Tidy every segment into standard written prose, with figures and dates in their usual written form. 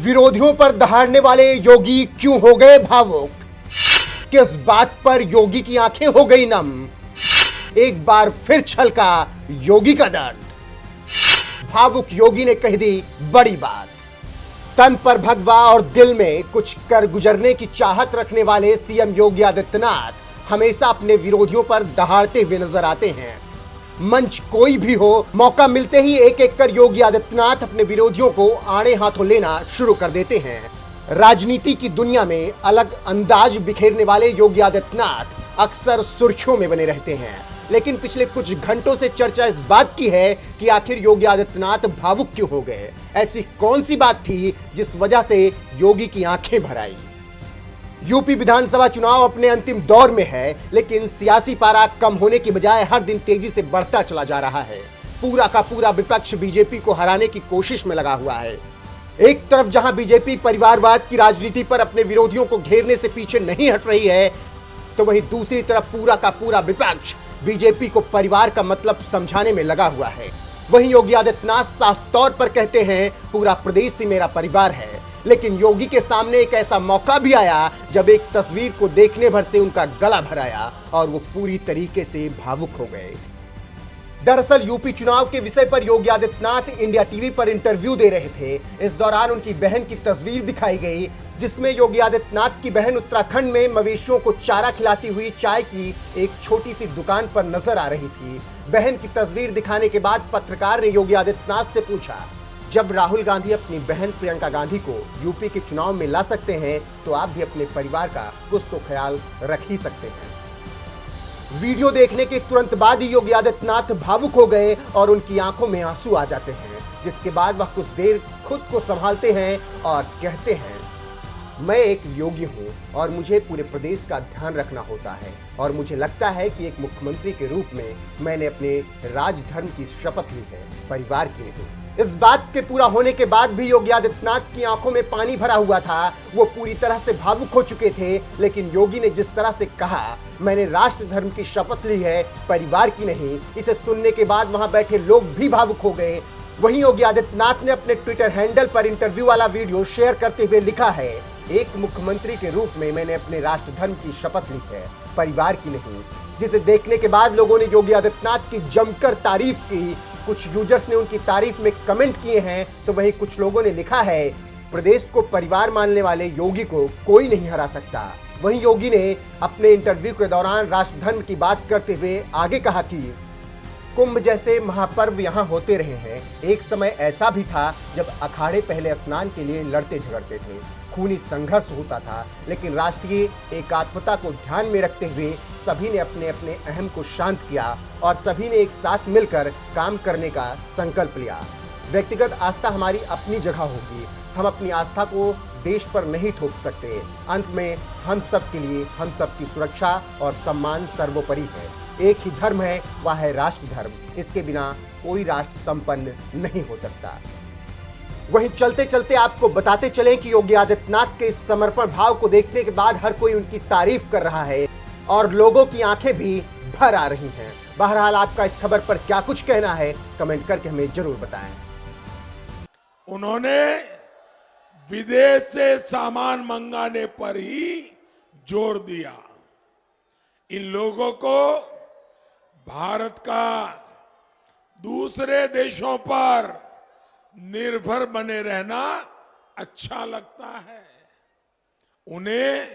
विरोधियों पर दहाड़ने वाले योगी क्यों हो गए भावुक? किस बात पर योगी की आंखें हो गई नम? एक बार फिर छलका योगी का दर्द। भावुक योगी ने कह दी बड़ी बात। तन पर भगवा और दिल में कुछ कर गुजरने की चाहत रखने वाले सीएम योगी आदित्यनाथ हमेशा अपने विरोधियों पर दहाड़ते हुए नजर आते हैं। मंच कोई भी हो, मौका मिलते ही एक एक कर योगी आदित्यनाथ अपने विरोधियों को आड़े हाथों लेना शुरू कर देते हैं। राजनीति की दुनिया में अलग अंदाज बिखेरने वाले योगी आदित्यनाथ अक्सर सुर्खियों में बने रहते हैं, लेकिन पिछले कुछ घंटों से चर्चा इस बात की है कि आखिर योगी आदित्यनाथ भावुक क्यों हो गए। ऐसी कौन सी बात थी जिस वजह से योगी की आंखें भर आई? यूपी विधानसभा चुनाव अपने अंतिम दौर में है, लेकिन सियासी पारा कम होने की बजाय हर दिन तेजी से बढ़ता चला जा रहा है। पूरा का पूरा विपक्ष बीजेपी को हराने की कोशिश में लगा हुआ है। एक तरफ जहां बीजेपी परिवारवाद की राजनीति पर अपने विरोधियों को घेरने से पीछे नहीं हट रही है, तो वहीं दूसरी तरफ पूरा का पूरा विपक्ष बीजेपी को परिवार का मतलब समझाने में लगा हुआ है। वहीं योगी आदित्यनाथ साफ तौर पर कहते हैं पूरा प्रदेश ही मेरा परिवार है, लेकिन योगी के सामने एक ऐसा मौका भी आया जब एक तस्वीर को देखने भर से उनका गला भर आया और वो पूरी तरीके से भावुक हो गए। दरअसल यूपी चुनाव के विषय पर योगी आदित्यनाथ इंडिया टीवी पर इंटरव्यू दे रहे थे। इस दौरान उनकी बहन की तस्वीर दिखाई गई, जिसमें योगी आदित्यनाथ की बहन उत्तराखंड में मवेशियों को चारा खिलाती हुई चाय की एक छोटी सी दुकान पर नजर आ रही थी। बहन की तस्वीर दिखाने के बाद पत्रकार ने योगी आदित्यनाथ से पूछा, जब राहुल गांधी अपनी बहन प्रियंका गांधी को यूपी के चुनाव में ला सकते हैं, तो आप भी अपने परिवार का कुछ तो ख्याल रख ही सकते हैं। वीडियो देखने के तुरंत बाद ही योगी आदित्यनाथ भावुक हो गए और उनकी आंखों में आंसू आ जाते हैं, जिसके बाद वह कुछ देर खुद को संभालते हैं और कहते हैं, मैं एक योगी हूं और मुझे पूरे प्रदेश का ध्यान रखना होता है और मुझे लगता है कि एक मुख्यमंत्री के रूप में मैंने अपने राजधर्म की शपथ ली है, परिवार की नहीं। इस बात के पूरा होने के बाद भी योगी आदित्यनाथ की आंखों में पानी भरा हुआ था। वो पूरी तरह से भावुक हो चुके थे, लेकिन योगी ने जिस तरह से कहा, मैंने राष्ट्र धर्म की शपथ ली है, परिवार की नहीं, इसे सुनने के बाद वहां बैठे लोग भी भावुक हो गए। वहीं योगी आदित्यनाथ ने अपने ट्विटर हैंडल पर इंटरव्यू वाला वीडियो शेयर करते हुए लिखा है, एक मुख्यमंत्री के रूप में मैंने अपने राष्ट्र धर्म की शपथ ली है, परिवार की नहीं। जिसे देखने के बाद लोगों ने योगी आदित्यनाथ की जमकर तारीफ की। कुछ यूजर्स ने उनकी तारीफ में कमेंट किए हैं, तो वहीं कुछ लोगों ने लिखा है, प्रदेश को परिवार मानने वाले योगी को कोई नहीं हरा सकता। वहीं योगी ने अपने इंटरव्यू के दौरान राष्ट्र धर्म की बात करते हुए आगे कहा कि कुंभ जैसे महापर्व यहाँ होते रहे हैं। एक समय ऐसा भी था जब अखाड़े पहले स्नान के लिए लड़ते झगड़ते थे, खूनी संघर्ष होता था, लेकिन राष्ट्रीय एकात्मता को ध्यान में रखते हुए सभी ने अपने अपने अहम को शांत किया और सभी ने एक साथ मिलकर काम करने का संकल्प लिया। व्यक्तिगत आस्था हमारी अपनी जगह होगी, हम अपनी आस्था को देश पर नहीं थोप सकते। अंत में हम सब के लिए हम सब की सुरक्षा और सम्मान सर्वोपरि है। एक ही धर्म है, वह है राष्ट्र धर्म। इसके बिना कोई राष्ट्र संपन्न नहीं हो सकता। वहीं चलते चलते आपको बताते चलें कि योगी आदित्यनाथ के इस समर्पण भाव को देखने के बाद हर कोई उनकी तारीफ कर रहा है और लोगों की आंखें भी भर आ रही हैं। बहरहाल आपका इस खबर पर क्या कुछ कहना है, कमेंट करके हमें जरूर बताएं। उन्होंने विदेश से सामान मंगाने पर ही जोर दिया। इन लोगों को भारत का दूसरे देशों पर निर्भर बने रहना अच्छा लगता है। उन्हें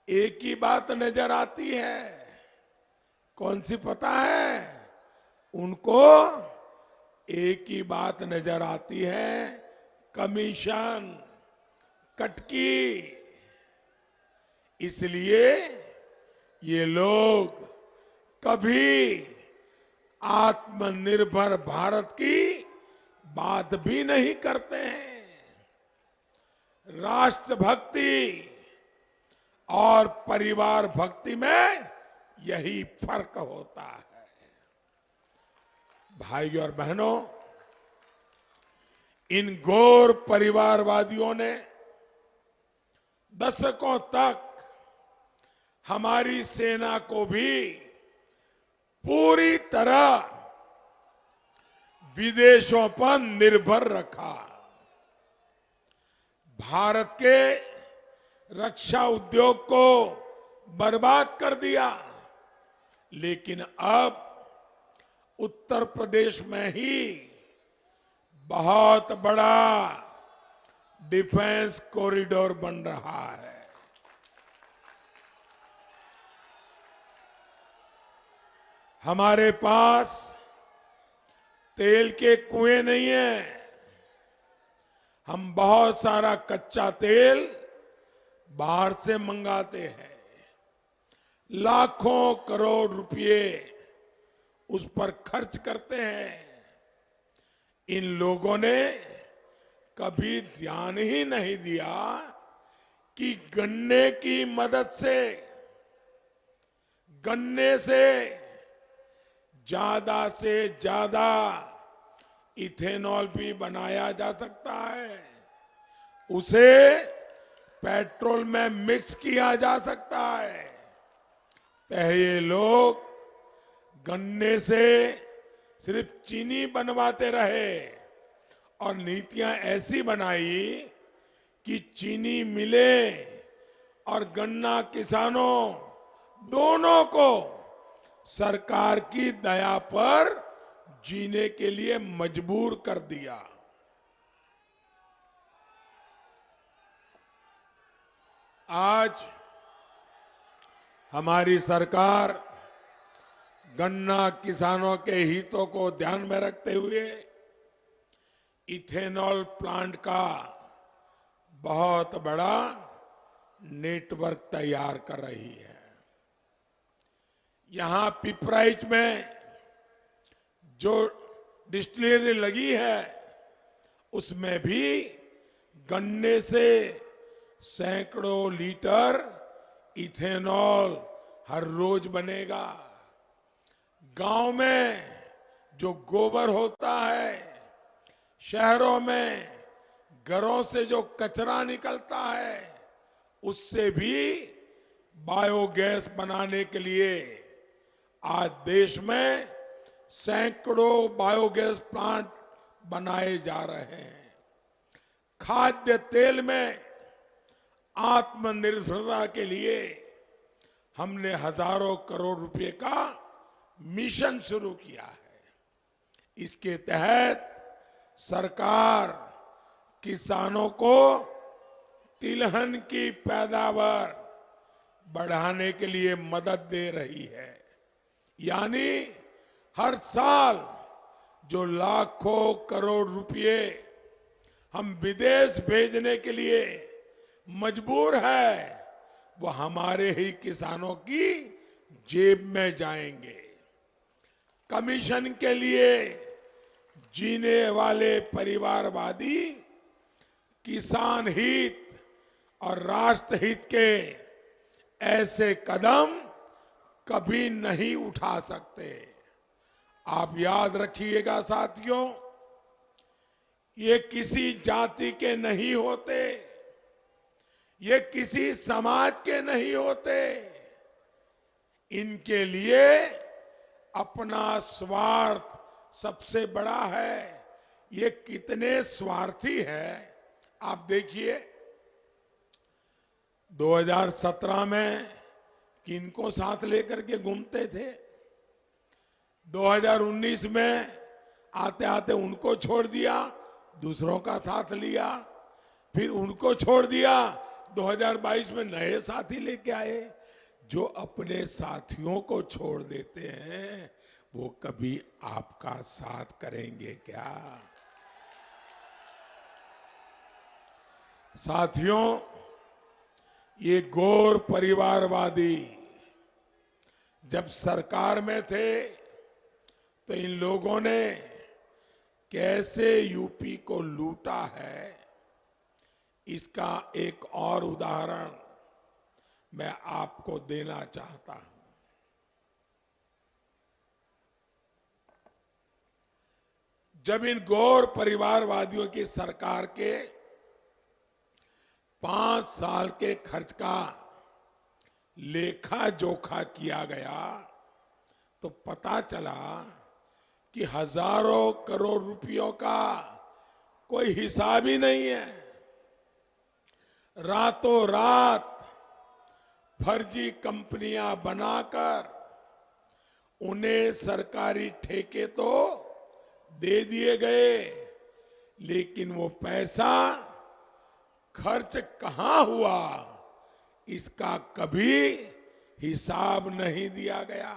एक ही बात नजर आती है, कौन सी पता है? उनको एक ही बात नजर आती है, कमीशन, कटकी। इसलिए ये लोग कभी आत्मनिर्भर भारत की बात भी नहीं करते हैं। राष्ट्रभक्ति और परिवार भक्ति में यही फर्क होता है। भाइयों और बहनों, इन घोर परिवारवादियों ने दशकों तक हमारी सेना को भी पूरी तरह विदेशों पर निर्भर रखा। भारत के रक्षा उद्योग को बर्बाद कर दिया। लेकिन अब उत्तर प्रदेश में ही बहुत बड़ा डिफेंस कॉरिडोर बन रहा है। हमारे पास तेल के कुएं नहीं हैं। हम बहुत सारा कच्चा तेल बाहर से मंगाते हैं। लाखों करोड़ रुपए उस पर खर्च करते हैं। इन लोगों ने कभी ध्यान ही नहीं दिया कि गन्ने की मदद से ज्यादा इथेनॉल भी बनाया जा सकता है। उसे पेट्रोल में मिक्स किया जा सकता है। पहले लोग गन्ने से सिर्फ चीनी बनवाते रहे और नीतियां ऐसी बनाई कि चीनी मिले और गन्ना किसानों दोनों को सरकार की दया पर जीने के लिए मजबूर कर दिया। आज हमारी सरकार गन्ना किसानों के हितों को ध्यान में रखते हुए इथेनॉल प्लांट का बहुत बड़ा नेटवर्क तैयार कर रही है। यहां पिपराइच में जो डिस्टिलरी लगी है उसमें भी गन्ने से सैकड़ों लीटर इथेनॉल हर रोज बनेगा। गांव में जो गोबर होता है, शहरों में घरों से जो कचरा निकलता है, उससे भी बायोगैस बनाने के लिए आज देश में सैकड़ों बायोगैस प्लांट बनाए जा रहे हैं। खाद्य तेल में आत्मनिर्भरता के लिए हमने हजारों करोड़ रुपए का मिशन शुरू किया है। इसके तहत सरकार किसानों को तिलहन की पैदावार बढ़ाने के लिए मदद दे रही है। यानी हर साल जो लाखों करोड़ रुपए हम विदेश भेजने के लिए मजबूर है, वो हमारे ही किसानों की जेब में जाएंगे। कमीशन के लिए जीने वाले परिवारवादी किसान हित और राष्ट्र हित के ऐसे कदम कभी नहीं उठा सकते। आप याद रखिएगा साथियों, ये किसी जाति के नहीं होते, ये किसी समाज के नहीं होते। इनके लिए अपना स्वार्थ सबसे बड़ा है। ये कितने स्वार्थी हैं आप देखिए। 2017 में किनको साथ लेकर के घूमते थे, 2019 में आते आते उनको छोड़ दिया, दूसरों का साथ लिया, फिर उनको छोड़ दिया, 2022 में नए साथी लेके आए। जो अपने साथियों को छोड़ देते हैं वो कभी आपका साथ करेंगे क्या? साथियों, ये गौर परिवारवादी जब सरकार में थे तो इन लोगों ने कैसे यूपी को लूटा है, इसका एक और उदाहरण मैं आपको देना चाहता हूं। जब इन गौर परिवारवादियों की सरकार के 5 साल के खर्च का लेखा जोखा किया गया तो पता चला कि हजारों करोड़ रुपयों का कोई हिसाब ही नहीं है। रातों रात फर्जी कंपनियां बनाकर उन्हें सरकारी ठेके तो दे दिए गए, लेकिन वो पैसा खर्च कहां हुआ इसका कभी हिसाब नहीं दिया गया।